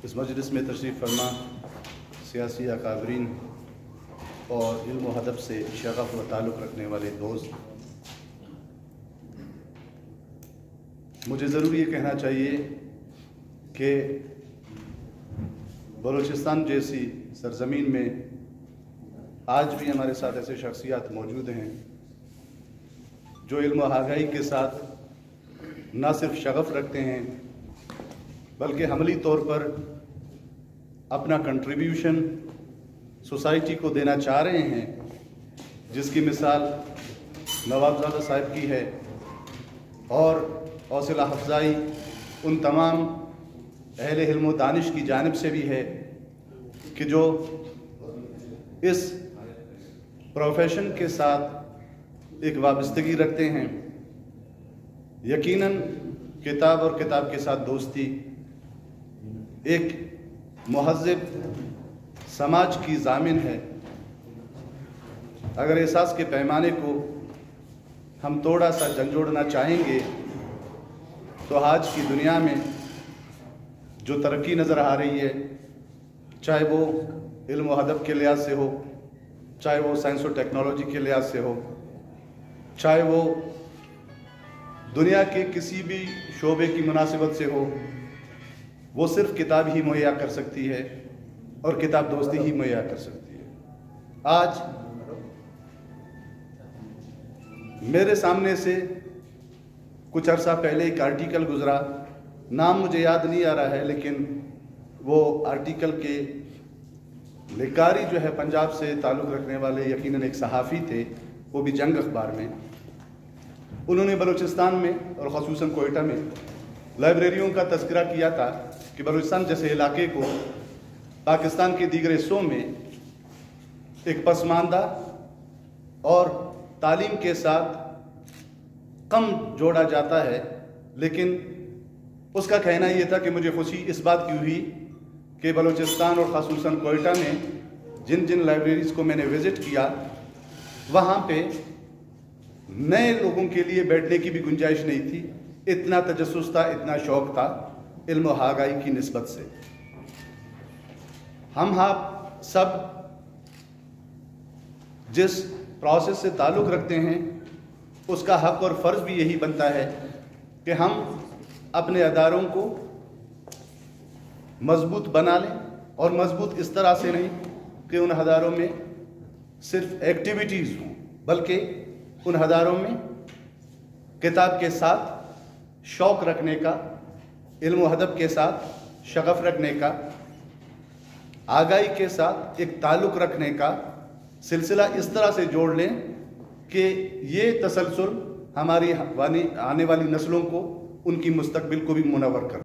इस मजलिस में तशरीफ़ फरमा सियासी अकाबरीन और इल्म व अदब से शगफ़ व ताल्लुक़ रखने वाले दोस्त, मुझे ज़रूर ये कहना चाहिए कि बलूचिस्तान जैसी सरज़मीन में आज भी हमारे साथ ऐसे शख्सियात मौजूद हैं जो इल्म व आगाही के साथ न सिर्फ शगफ़ रखते हैं बल्कि अमली तौर पर अपना कंट्रीब्यूशन सोसाइटी को देना चाह रहे हैं, जिसकी मिसाल नवाबजादा साहब की है। और हौसला अफजाई उन तमाम अहले इल्म व दानिश की जानिब से भी है कि जो इस प्रोफेशन के साथ एक वाबस्तगी रखते हैं। यकीनन किताब और किताब के साथ दोस्ती एक मुहज़्ज़ब समाज की ज़ामिन है। अगर एहसास के पैमाने को हम थोड़ा सा झंझोड़ना चाहेंगे तो आज की दुनिया में जो तरक्की नज़र आ रही है, चाहे वो इल्म व अदब के लिहाज से हो, चाहे वो साइंस और टेक्नोलॉजी के लिहाज से हो, चाहे वो दुनिया के किसी भी शोबे की मुनासिबत से हो, वो सिर्फ किताब ही मुहैया कर सकती है और किताब दोस्ती ही मुहैया कर सकती है। आज मेरे सामने से कुछ अरसा पहले एक आर्टिकल गुजरा, नाम मुझे याद नहीं आ रहा है, लेकिन वो आर्टिकल के लिकारी जो है पंजाब से ताल्लुक़ रखने वाले यकीनन एक सहाफ़ी थे, वो भी जंग अखबार में। उन्होंने बलूचिस्तान में और ख़ुसूसन कोयटा में लाइब्रेरियों का तज़किरा किया था कि बलूचिस्तान जैसे इलाके को पाकिस्तान के दीगर हिस्सों में एक पसमानदा और तालीम के साथ कम जोड़ा जाता है। लेकिन उसका कहना यह था कि मुझे खुशी इस बात की हुई कि बलूचिस्तान और ख़ुसूसन कोयटा में जिन जिन लाइब्रेरीज़ को मैंने विज़िट किया, वहाँ पे नए लोगों के लिए बैठने की भी गुंजाइश नहीं थी। इतना तजस्सुस था, इतना शौक़ था इल्म व आगाही की निस्बत से। हम आप सब जिस प्रोसेस से ताल्लुक़ रखते हैं, उसका हक़ और फ़र्ज़ भी यही बनता है कि हम अपने अदारों को मज़बूत बना लें, और मज़बूत इस तरह से नहीं कि उन अदारों में सिर्फ एक्टिविटीज़ हों, बल्कि उन अदारों में किताब के साथ शौक़ रखने का, इल्म व अदब के साथ शगफ़ रखने का, आगाही के साथ एक ताल्लुक़ रखने का सिलसिला इस तरह से जोड़ लें कि ये तसलसल हमारी आने वाली नस्लों को, उनकी मुस्तकबिल को भी मुनव्वर कर।